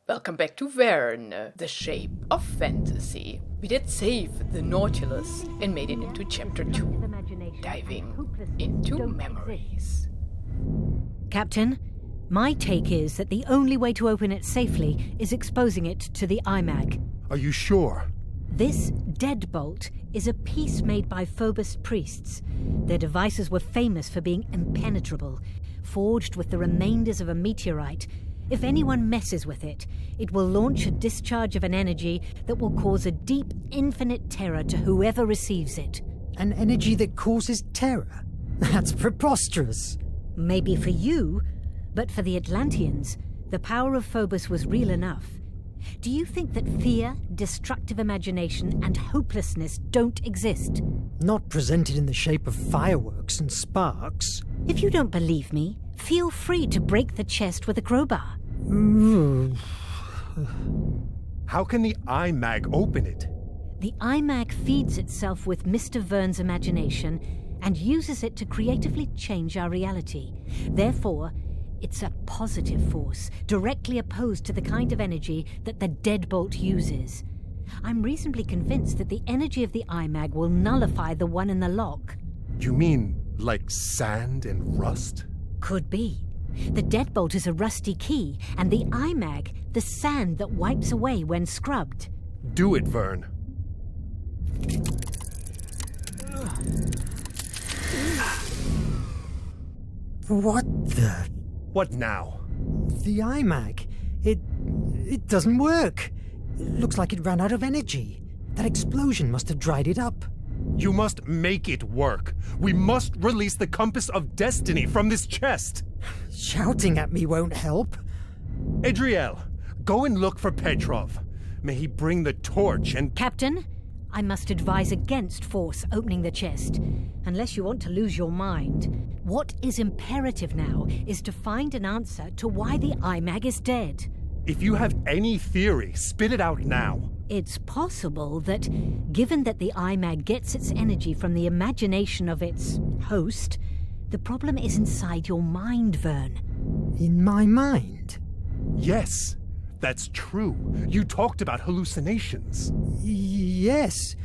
Welcome back to Verne, the shape of fantasy. We did save the Nautilus and made it into chapter 2, diving into memories. Captain, my take is that the only way to open it safely is exposing it to the IMAG. Are you sure? This deadbolt is a piece made by Phobos priests. Their devices were famous for being impenetrable, forged with the remainders of a meteorite. If anyone messes with it, it will launch a discharge of an energy that will cause a deep, infinite terror to whoever receives it. An energy that causes terror? That's preposterous. Maybe for you, but for the Atlanteans, the power of Phobos was real enough. Do you think that fear, destructive imagination, and hopelessness don't exist? Not presented in the shape of fireworks and sparks. If you don't believe me, feel free to break the chest with a crowbar. How can the IMAG open it? The IMAG feeds itself with Mr. Verne's imagination and uses it to creatively change our reality. Therefore, it's a positive force, directly opposed to the kind of energy that the deadbolt uses. I'm reasonably convinced that the energy of the IMAG will nullify the one in the lock. You mean like sand and rust? Could be. The deadbolt is a rusty key, and the IMAG, the sand that wipes away when scrubbed. Do it, Verne. What the... What now? The IMAG. It doesn't work. It looks like it ran out of energy. That explosion must have dried it up. You must make it work. We must release the compass of destiny from this chest. Shouting at me won't help. Adriel, go and look for Petrov. May he bring the torch and... Captain, I must advise against force opening the chest, unless you want to lose your mind. What is imperative now is to find an answer to why the IMAG is dead. If you have any theory, spit it out now. It's possible that, given that the IMAG gets its energy from the imagination of its host, the problem is inside your mind, Verne. In my mind? Yes, that's true. You talked about hallucinations. Yes.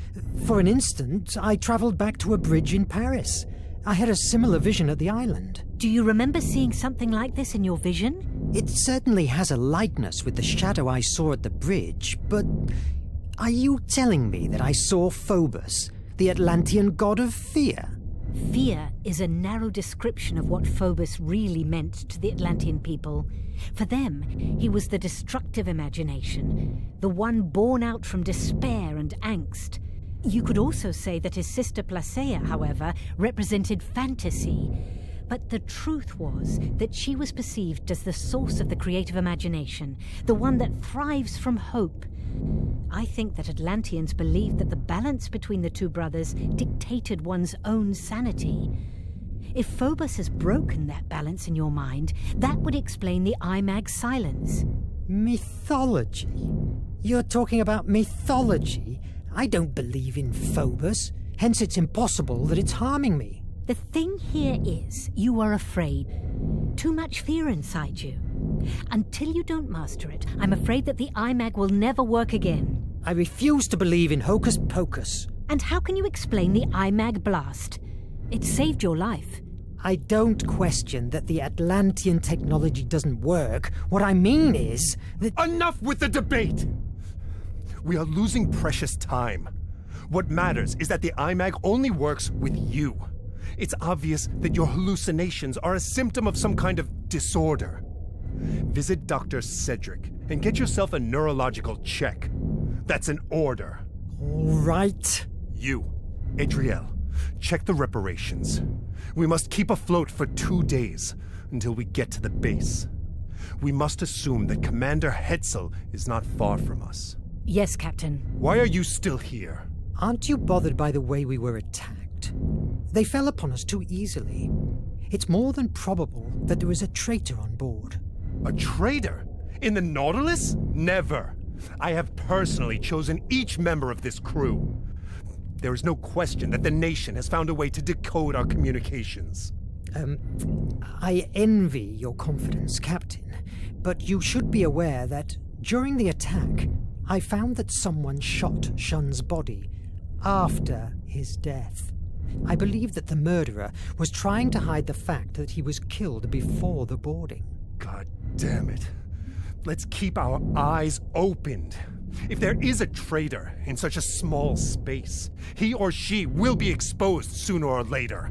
For an instant, I travelled back to a bridge in Paris. I had a similar vision at the island. Do you remember seeing something like this in your vision? It certainly has a likeness with the shadow I saw at the bridge, but are you telling me that I saw Phobos, the Atlantean god of fear? Fear is a narrow description of what Phobos really meant to the Atlantean people. For them, he was the destructive imagination, the one born out from despair and angst. You could also say that his sister Placea, however, represented fantasy. But the truth was that she was perceived as the source of the creative imagination, the one that thrives from hope. I think that Atlanteans believed that the balance between the two brothers dictated one's own sanity. If Phobos has broken that balance in your mind, that would explain the IMAG's silence. Mythology? You're talking about mythology? I don't believe in Phobos, hence it's impossible that it's harming me. The thing here is, you are afraid. Too much fear inside you. Until you don't master it, I'm afraid that the IMAG will never work again. I refuse to believe in hocus pocus. And how can you explain the IMAG blast? It saved your life. I don't question that the Atlantean technology doesn't work. What I mean is that... Enough with the debate! We are losing precious time. What matters is that the IMAG only works with you. It's obvious that your hallucinations are a symptom of some kind of disorder. Visit Dr. Cedric and get yourself a neurological check. That's an order. All right. You, Adriel, check the reparations. We must keep afloat for 2 days until we get to the base. We must assume that Commander Hetzel is not far from us. Yes, Captain. Why are you still here? Aren't you bothered by the way we were attacked? They fell upon us too easily. It's more than probable that there is a traitor on board. A traitor? In the Nautilus? Never. I have personally chosen each member of this crew. There is no question that the nation has found a way to decode our communications. I envy your confidence, Captain, but you should be aware that During the attack, I found that someone shot Shun's body after his death. I believe that the murderer was trying to hide the fact that he was killed before the boarding. God damn it. Let's keep our eyes opened. If there is a traitor in such a small space, he or she will be exposed sooner or later.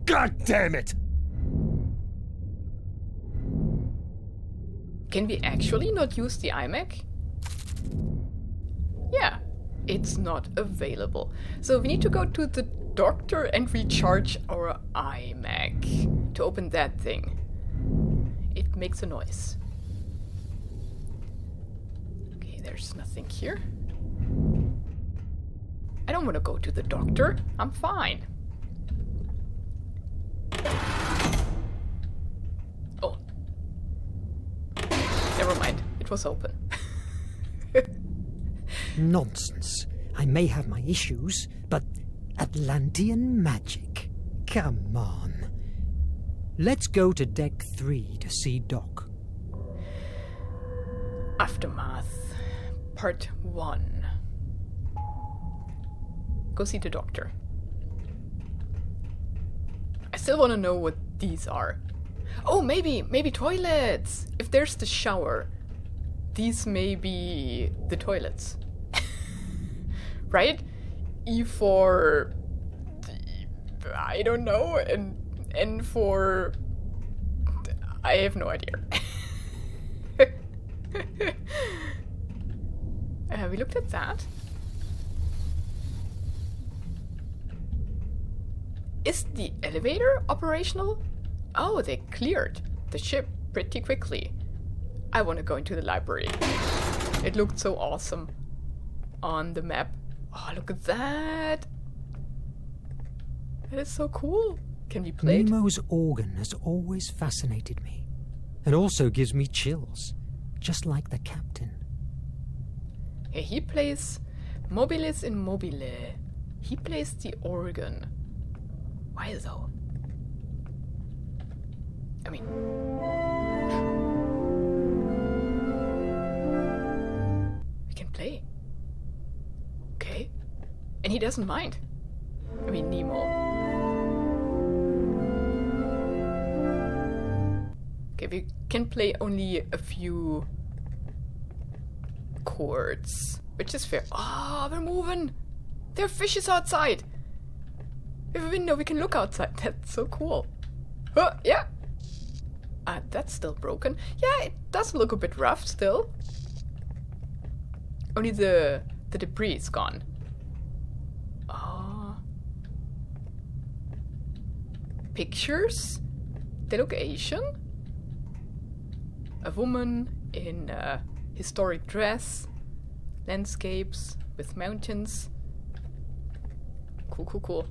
God damn it! Can we actually not use the iMac? Yeah, it's not available. So we need to go to the doctor and recharge our iMac to open that thing. It makes a noise. Okay, there's nothing here. I don't want to go to the doctor. I'm fine. Oh. Never mind. It was open. Nonsense. I may have my issues, but Atlantean magic? Come on. Let's go to Deck 3 to see Doc. Aftermath, Part 1. Go see the doctor. I still want to know what these are. Oh, maybe toilets! If there's the shower, these may be the toilets. Right? E for... I don't know, and for... I have no idea. We looked at that. Is the elevator operational? Oh, they cleared the ship pretty quickly. I want to go into the library. It looked so awesome on the map. Oh, look at that. That is so cool. Can we play it? Nemo's organ has always fascinated me, and also gives me chills, just like the captain. Yeah, he plays Mobilis in Mobile. He plays the organ. Why though? I mean... we can play. Okay. And he doesn't mind. I mean, Nemo. Okay, we can play only a few chords, which is fair. Ah, we're moving! There are fishes outside! We have a window, we can look outside. That's so cool. Oh, yeah! That's still broken. Yeah, it does look a bit rough still. Only the debris is gone. Oh. Pictures? They look Asian? A woman in a historic dress. Landscapes with mountains. Cool, cool, cool.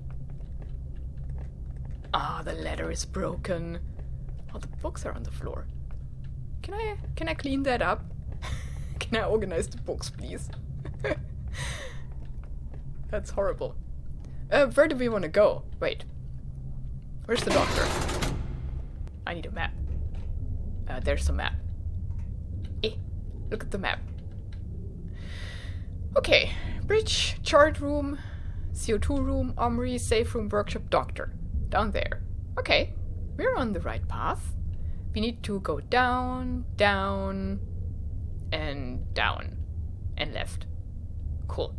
Ah, the ladder is broken. Oh, the books are on the floor. Can I clean that up? Can I organize the books, please? That's horrible. Where do we want to go? Wait. Where's the doctor? I need a map. There's the map. Look at the map. Okay. Bridge, chart room, CO2 room, armory, safe room, workshop, doctor. Down there. Okay. We're on the right path. We need to go down, down, and down. And left. Cool.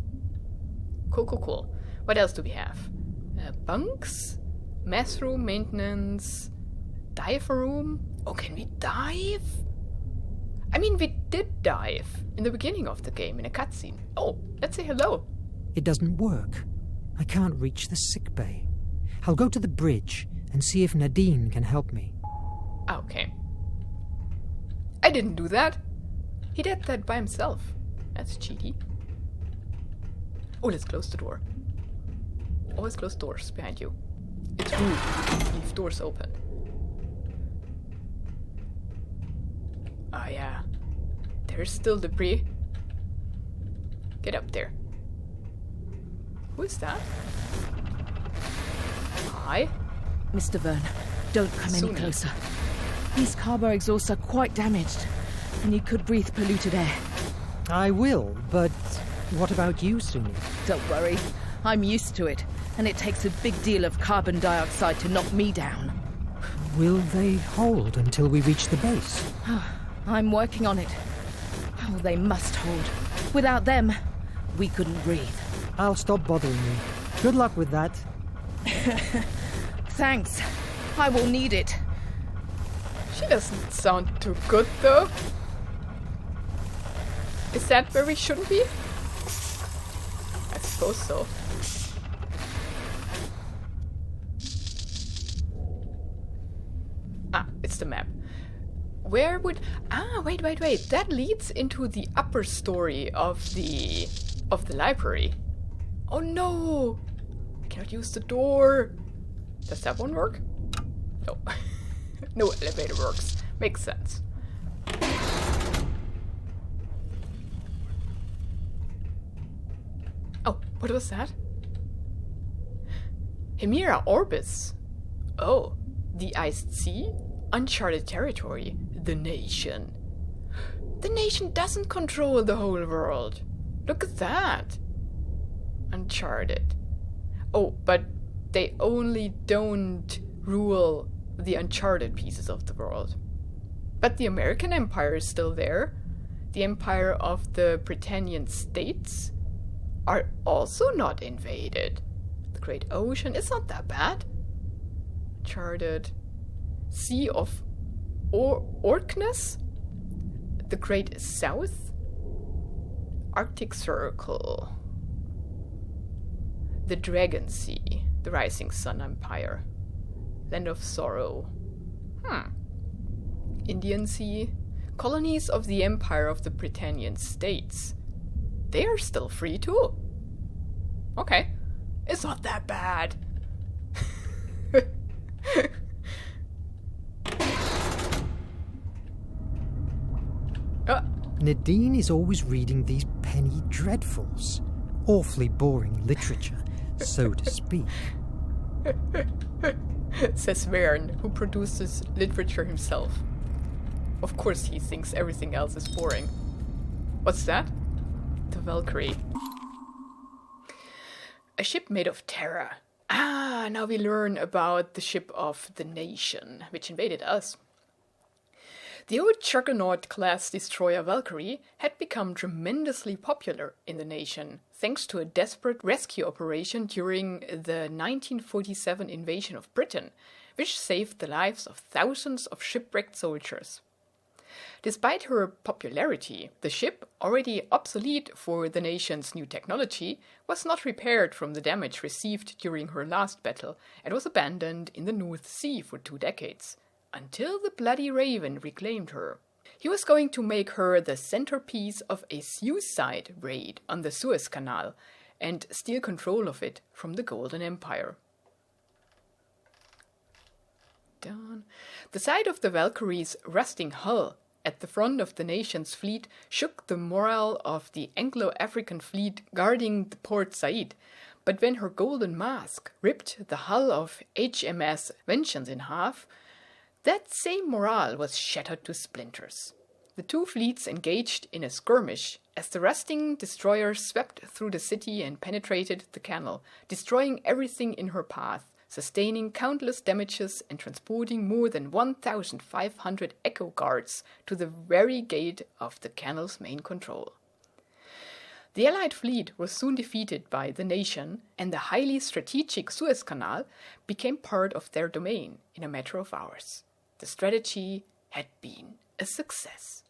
Cool, cool, cool. What else do we have? Bunks? Mess room, maintenance, dive room. Oh, can we dive? I mean, we did dive in the beginning of the game in a cutscene. Oh, let's say hello. It doesn't work. I can't reach the sickbay. I'll go to the bridge and see if Nadine can help me. Okay. I didn't do that. He did that by himself. That's cheaty. Oh, let's close the door. Always close doors behind you. It's rude to leave doors open. Oh yeah. There's still debris. Get up there. Who is that? Hi. Mr. Verne, don't come any closer. These carbo exhausts are quite damaged, and you could breathe polluted air. I will, but what about you, Suni? Don't worry. I'm used to it, and it takes a big deal of carbon dioxide to knock me down. Will they hold until we reach the base? I'm working on it. Oh, they must hold. Without them, we couldn't breathe. I'll stop bothering you. Good luck with that. Thanks. I will need it. She doesn't sound too good, though. Is that where we shouldn't be? I suppose so. Ah, it's the map. Where would... Ah, wait. That leads into the upper story of the library. Oh no! I cannot use the door. Does that one work? No. No elevator works. Makes sense. Oh, what was that? Hemera orbits. Oh, the iced sea? Uncharted territory. The nation. The nation doesn't control the whole world. Look at that. Uncharted. Oh, but they only don't rule the uncharted pieces of the world. But the American Empire is still there. The Empire of the Britannian States are also not invaded. The Great Ocean is not that bad. Uncharted. Sea of Orkney? The Great South? Arctic Circle. The Dragon Sea. The Rising Sun Empire. Land of Sorrow. Indian Sea. Colonies of the Empire of the Britannian States. They are still free too. Okay. It's not that bad. Nadine is always reading these penny dreadfuls. Awfully boring literature, so to speak. Says Verne, who produces literature himself. Of course he thinks everything else is boring. What's that? The Valkyrie. A ship made of terror. Ah, now we learn about the ship of the nation, which invaded us. The old Juggernaut-class destroyer Valkyrie had become tremendously popular in the nation, thanks to a desperate rescue operation during the 1947 invasion of Britain, which saved the lives of thousands of shipwrecked soldiers. Despite her popularity, the ship, already obsolete for the nation's new technology, was not repaired from the damage received during her last battle and was abandoned in the North Sea for 2 decades. Until the Bloody Raven reclaimed her. He was going to make her the centerpiece of a suicide raid on the Suez Canal and steal control of it from the Golden Empire. Down. The sight of the Valkyrie's rusting hull at the front of the nation's fleet shook the morale of the Anglo-African fleet guarding the Port Said, but when her golden mask ripped the hull of HMS Vengeance in half, that same morale was shattered to splinters. The two fleets engaged in a skirmish as the rusting destroyer swept through the city and penetrated the canal, destroying everything in her path, sustaining countless damages and transporting more than 1,500 Echo Guards to the very gate of the canal's main control. The Allied fleet was soon defeated by the nation, and the highly strategic Suez Canal became part of their domain in a matter of hours. The strategy had been a success.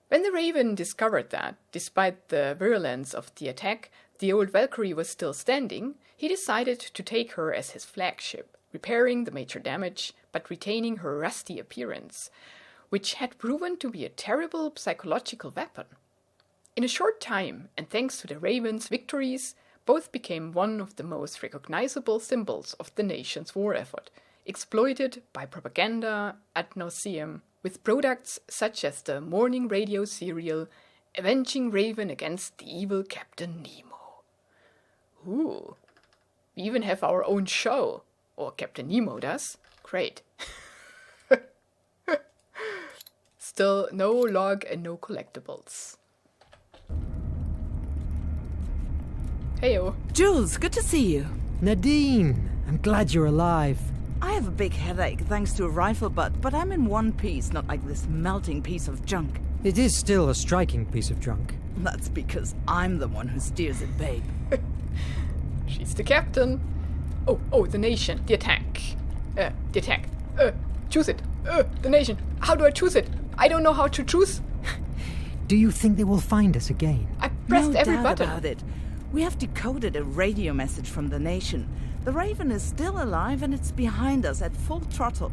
When the Raven discovered that, despite the virulence of the attack, the old Valkyrie was still standing, he decided to take her as his flagship, repairing the major damage, but retaining her rusty appearance, which had proven to be a terrible psychological weapon. In a short time, and thanks to the Raven's victories, both became one of the most recognizable symbols of the nation's war effort, exploited by propaganda ad nauseam, with products such as the morning radio serial Avenging Raven against the evil Captain Nemo. Ooh, we even have our own show, or Captain Nemo does. Great. Still no log and no collectibles. Heyo. Jules, good to see you. Nadine, I'm glad you're alive. I have a big headache thanks to a rifle butt, but I'm in one piece, not like this melting piece of junk. It is still a striking piece of junk. That's because I'm the one who steers it, babe. She's the captain. Oh, the nation. The attack. Choose it. The nation. How do I choose it? I don't know how to choose. Do you think they will find us again? I pressed No every doubt button. about it. We have decoded a radio message from the nation. The Raven is still alive and it's behind us at full throttle.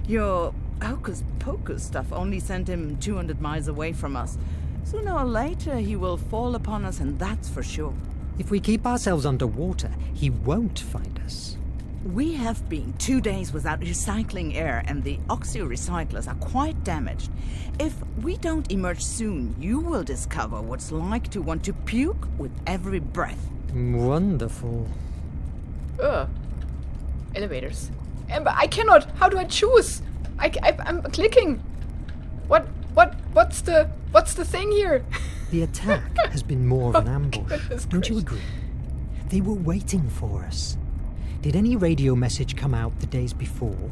Your hocus-pocus stuff only sent him 200 miles away from us. Sooner or later he will fall upon us, and that's for sure. If we keep ourselves underwater, he won't find us. We have been 2 days without recycling air, and the oxy-recyclers are quite damaged. If we don't emerge soon, you will discover what's like to want to puke with every breath. Wonderful. Elevators. But I cannot. How do I choose? I'm clicking. What's the thing here? The attack has been more of an ambush. Goodness Don't you gracious. agree? They were waiting for us. Did any radio message come out the days before?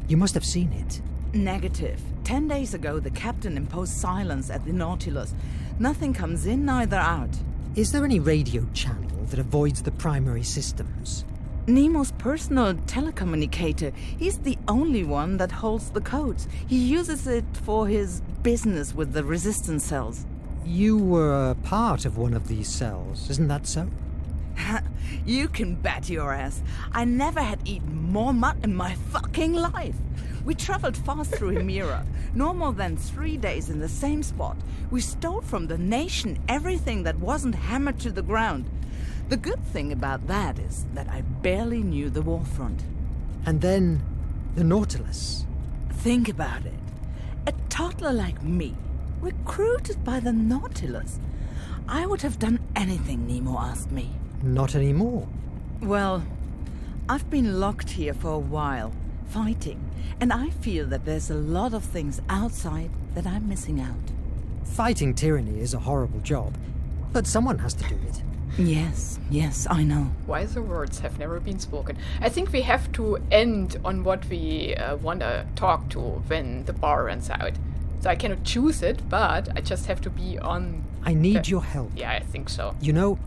You must have seen it. Negative. 10 days ago, the captain imposed silence at the Nautilus. Nothing comes in, neither out. Is there any radio channel that avoids the primary systems? Nemo's personal telecommunicator. He's the only one that holds the codes. He uses it for his business with the resistance cells. You were a part of one of these cells, isn't that so? You can bet your ass. I never had eaten more mud in my fucking life. We traveled fast through Hemera. No more than 3 days in the same spot. We stole from the nation everything that wasn't hammered to the ground. The good thing about that is that I barely knew the warfront. And then the Nautilus. Think about it. A toddler like me, recruited by the Nautilus. I would have done anything Nemo asked me. Not anymore. Well, I've been locked here for a while, fighting, and I feel that there's a lot of things outside that I'm missing out. Fighting tyranny is a horrible job, but someone has to do it. Yes, I know. Wiser words have never been spoken. I think we have to end on what we want to talk to when the bar runs out. So I cannot choose it, but I just have to be on... I need your help. Yeah, I think so. You know,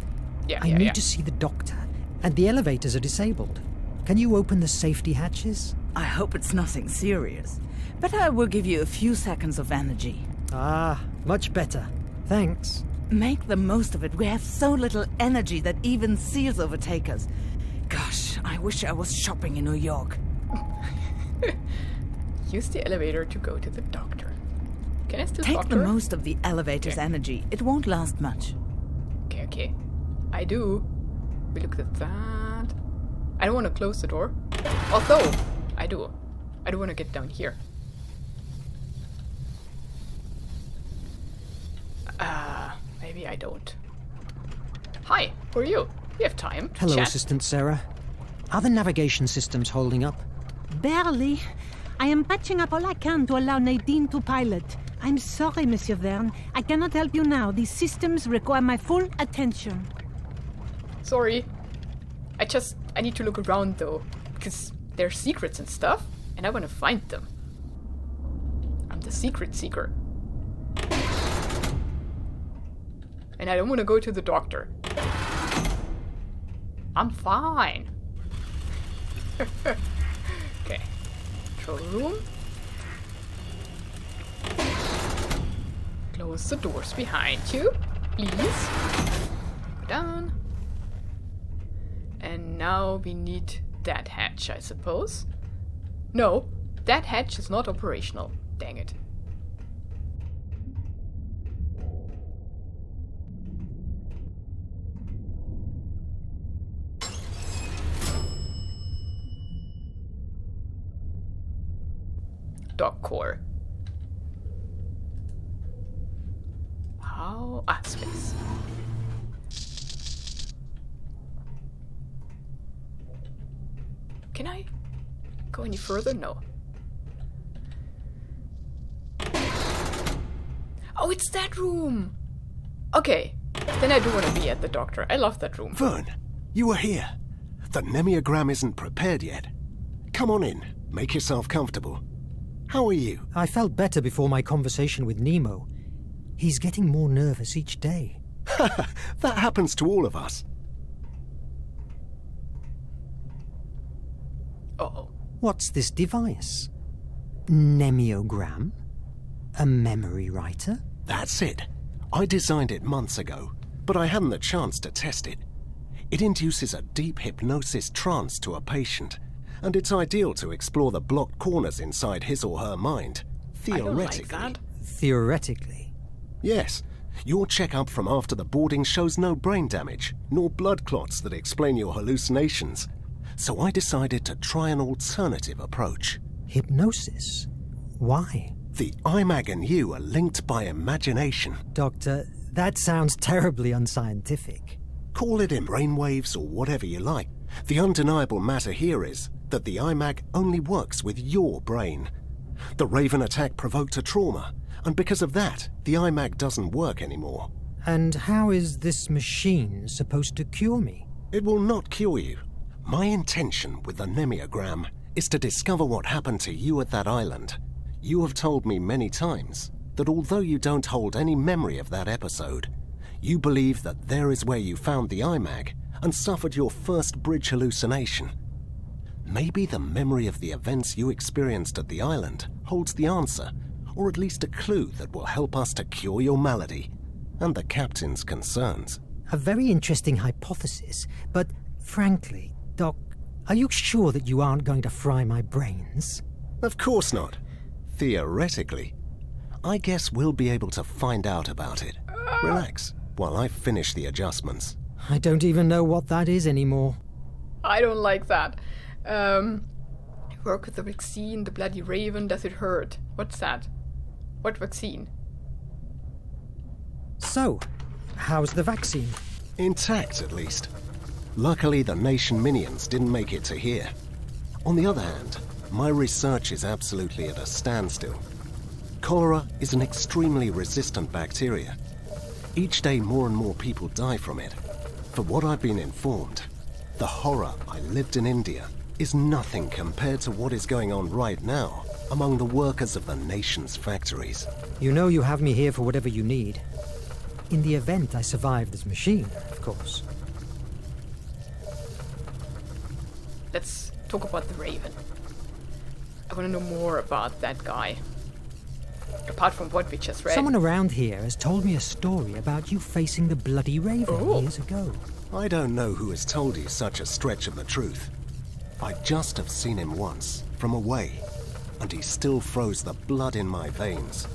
I need yeah. to see the doctor, and the elevators are disabled. Can you open the safety hatches? I hope it's nothing serious, but I will give you a few seconds of energy. Ah, much better. Thanks. Make the most of it. We have so little energy that even seals overtake us. Gosh, I wish I was shopping in New York. Use the elevator to go to the doctor. Can I still Take talk the to her? most of the elevator's energy. It won't last much. Okay. I do. We look at that. I don't want to close the door. Although, I do. I do want to get down here. Maybe I don't. Hi, who are you? We have time to Hello, chat. Assistant Sarah. Are the navigation systems holding up? Barely. I am patching up all I can to allow Nadine to pilot. I'm sorry, Monsieur Verne. I cannot help you now. These systems require my full attention. Sorry. I need to look around though. Because there are secrets and stuff. And I want to find them. I'm the secret seeker. And I don't want to go to the doctor. I'm fine. Okay. Control room. Close the doors behind you, please. Go down. And now we need that hatch, I suppose. No, that hatch is not operational. Dang it. Dock core. How? Ah, space. Can I go any further? No. Oh, it's that room! Okay, then I do want to be at the doctor. I love that room. Verne, you are here. The Nemeogram isn't prepared yet. Come on in. Make yourself comfortable. How are you? I felt better before my conversation with Nemo. He's getting more nervous each day. That happens to all of us. Uh-oh. What's this device? Nemeogram? A memory writer? That's it. I designed it months ago, but I hadn't the chance to test it. It induces a deep hypnosis trance to a patient, and it's ideal to explore the blocked corners inside his or her mind, theoretically. I don't like that. Theoretically. Yes. Your checkup from after the boarding shows no brain damage, nor blood clots that explain your hallucinations. So I decided to try an alternative approach. Hypnosis? Why? The IMAG and you are linked by imagination. Doctor, that sounds terribly unscientific. Call it in brainwaves or whatever you like. The undeniable matter here is that the IMAG only works with your brain. The Raven attack provoked a trauma, and because of that, the IMAG doesn't work anymore. And how is this machine supposed to cure me? It will not cure you. My intention with the Nemeogram is to discover what happened to you at that island. You have told me many times that although you don't hold any memory of that episode, you believe that there is where you found the IMAG and suffered your first bridge hallucination. Maybe the memory of the events you experienced at the island holds the answer, or at least a clue that will help us to cure your malady and the captain's concerns. A very interesting hypothesis, but frankly, Doc, are you sure that you aren't going to fry my brains? Of course not. Theoretically. I guess we'll be able to find out about it. Relax while I finish the adjustments. I don't even know what that is anymore. I don't like that. Work with the vaccine, the bloody raven, does it hurt? What's that? What vaccine? So, how's the vaccine? Intact, at least. Luckily, the nation minions didn't make it to here. On the other hand, my research is absolutely at a standstill. Cholera is an extremely resistant bacteria. Each day more and more people die from it. For what I've been informed, the horror I lived in India is nothing compared to what is going on right now among the workers of the nation's factories. You know you have me here for whatever you need. In the event I survive this machine, of course. Let's talk about the raven. I want to know more about that guy. Apart from what we just read. Someone around here has told me a story about you facing the bloody raven years ago. I don't know who has told you such a stretch of the truth. I just have seen him once, from away, and he still froze the blood in my veins.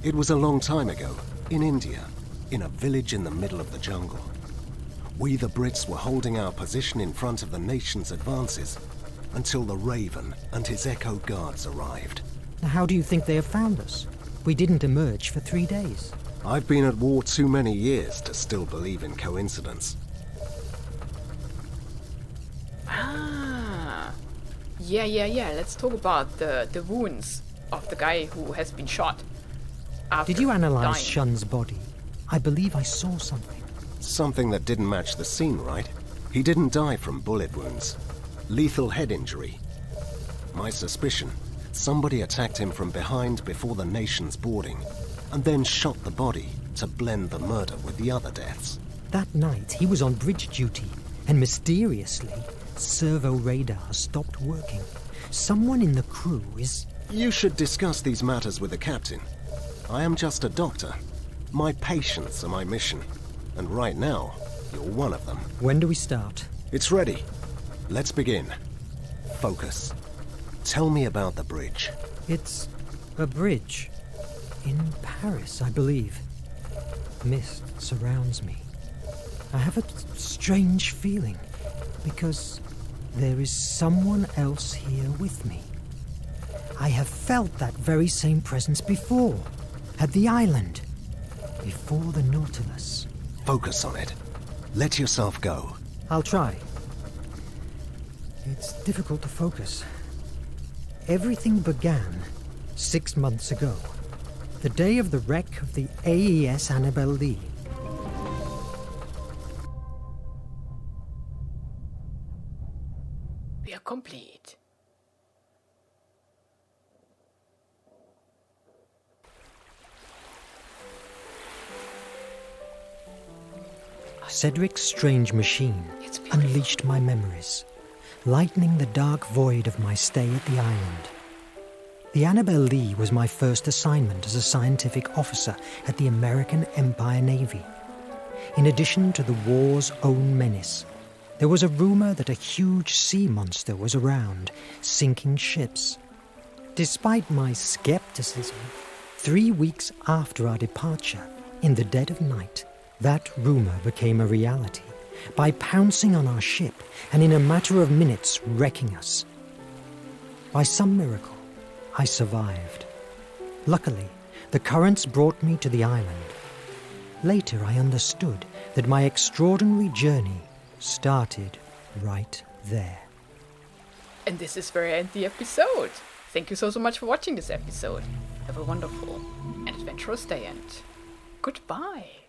It was a long time ago, in India, in a village in the middle of the jungle. We the Brits were holding our position in front of the nation's advances until the Raven and his Echo guards arrived. How do you think they have found us? We didn't emerge for 3 days. I've been at war too many years to still believe in coincidence. Yeah. Let's talk about the wounds of the guy who has been shot. Did you analyze dying. Shun's body? I believe I saw something. Something that didn't match the scene, right? He didn't die from bullet wounds. Lethal head injury. My suspicion, somebody attacked him from behind before the nation's boarding, and then shot the body to blend the murder with the other deaths. That night, he was on bridge duty, and mysteriously, servo radar stopped working. Someone in the crew is... You should discuss these matters with the captain. I am just a doctor. My patients are my mission. And right now, you're one of them. When do we start? It's ready. Let's begin. Focus. Tell me about the bridge. It's a bridge. In Paris, I believe. Mist surrounds me. I have a strange feeling, because there is someone else here with me. I have felt that very same presence before, at the island, before the Nautilus. Focus on it. Let yourself go. I'll try. It's difficult to focus. Everything began 6 months ago. The day of the wreck of the AES Annabelle Lee. We are complete. Cedric's strange machine unleashed my memories, lightening the dark void of my stay at the island. The Annabelle Lee was my first assignment as a scientific officer at the American Empire Navy. In addition to the war's own menace, there was a rumor that a huge sea monster was around, sinking ships. Despite my skepticism, 3 weeks after our departure, in the dead of night, that rumor became a reality by pouncing on our ship and in a matter of minutes wrecking us. By some miracle, I survived. Luckily, the currents brought me to the island. Later, I understood that my extraordinary journey started right there. And this is where I end the episode. Thank you so much for watching this episode. Have a wonderful and adventurous day and goodbye.